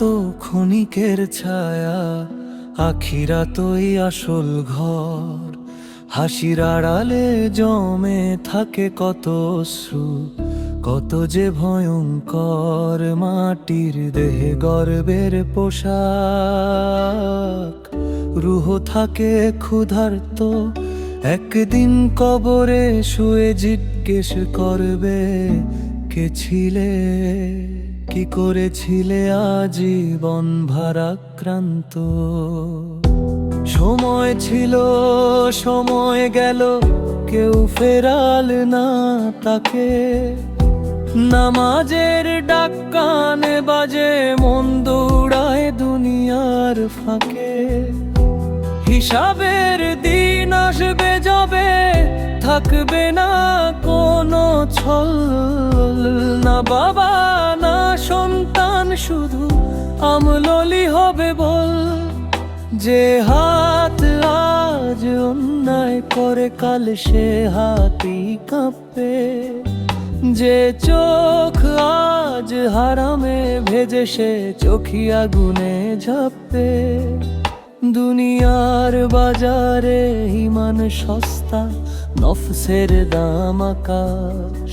তো ক্ষণিকের ছায়া, আখিরাতই আসল ঘর। হাসির আড়ালে জমে থাকে কত অশ্রু, কত যে ভয়ঙ্কর। মাটির দেহে গর্বের পোশাক, রুহ থাকে ক্ষুধার্ত। একদিন কবরে শুয়ে জিজ্ঞেস করবে, কে ছিলে, কি করেছিলে আজীবন ভারাক্রান্ত। সময় ছিল, সময় গেল, কেউ ফেরাল না তাকে। নামাজের ডাক কানে বাজে, মন দৌড়ায় দুনিয়ার ফাঁকে। হিসাবের দিন আসবে যবে, থাকবে না কোনো ছল। না বাবা না সন্তান, শুধু আমললি হবে বল। যে হাত আজ অন্যায় করে, কাল সে হাতই কাঁপবে। যে চোখ আজ হারামে ভেজে, সে চোখই আগুনে ঝাঁপবে। দুনিয়ার বাজারে ইমান সস্তা, নফসের দাম আকাশ।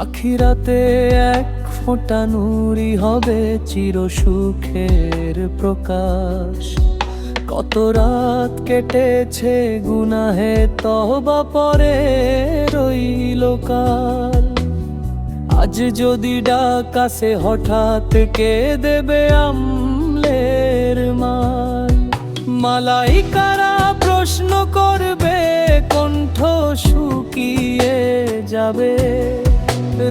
আখিরাতে এক ফোঁটা নূরই হবে চির সুখের প্রকাশ। কত রাত কেটেছে গুনাহে তওবা পরে রইল কাল। আজ যদি ডাক আসে হঠাৎ, কে দেবে আমলের মাল? মালাইকারা প্রশ্ন করবে, কণ্ঠ শুকিয়ে যাবে।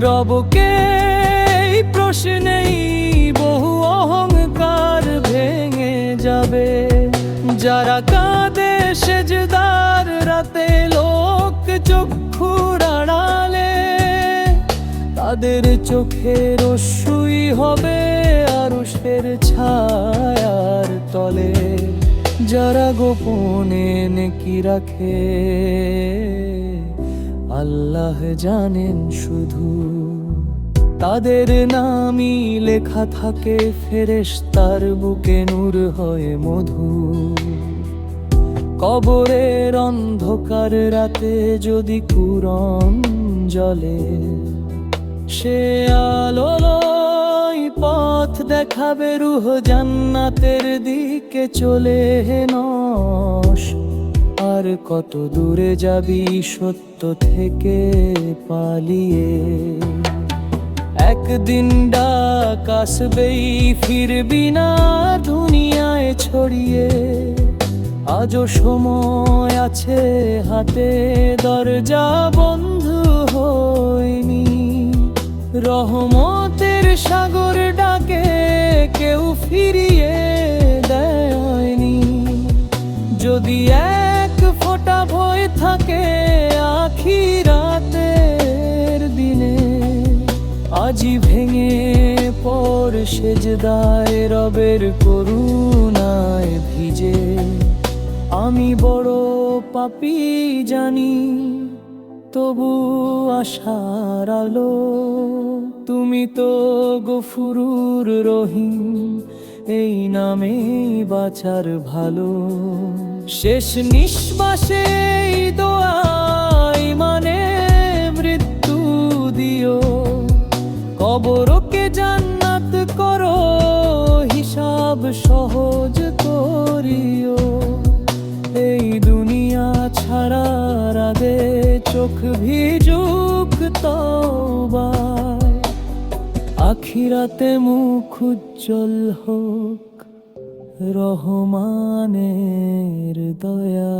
রবকে এই প্রশ্নেই বহু অহংকার ভেঙে যাবে। যারা কাঁদে সেজদার রাতে, লোক চক্ষুর আড়ালে, তাদের চোখের অশ্রুই হবে আরশের ছায়ার তলে। যারা গোপনে নেকি রাখে, আল্লাহ জানেন শুধু। তাদের নামই লেখা থাকে ফেরেশতার বুকে, নূর হয়ে মধু। কবরের অন্ধকার রাতে যদি কুরআন জ্বলে, সে আলোয় পথ দেখাবে, রূহ জান্নাতের দিকে চলে নস। আর কত দূরে যাবি সত্য থেকে পালিয়ে? একদিন ডাক আসবেই, ফিরবি না দুনিয়ায় ছড়িয়ে। আজও সময় আছে হাতে, দরজা বন্ধ হয়নি। রহমতের সাগর ডাকে, কেউ ফিরিয়ে দেয়নি। যদি এক ফোঁটা ভয় থাকে আখিরাতের দিনে, আজই ভেঙে পড় সেজদায়, রবের করুণায় ভিজে। আমি বড় পাপী জানি, তবু আশার আলো। তুমি তো গফুরুর রহিম, এই নামেই বাঁচার ভালো। শেষ নিঃশ্বাসে এই দোয়াই মানে মৃত্যু দিও। কবরকে জান্নাত করো, হিসাব সহজ করিও। এই দুনিয়া ছাড়ার আগে চোখ ভিজুক তওবায়। আখিরাতে মুখ উজ্জ্বল হোক রহমানের দয়ায়।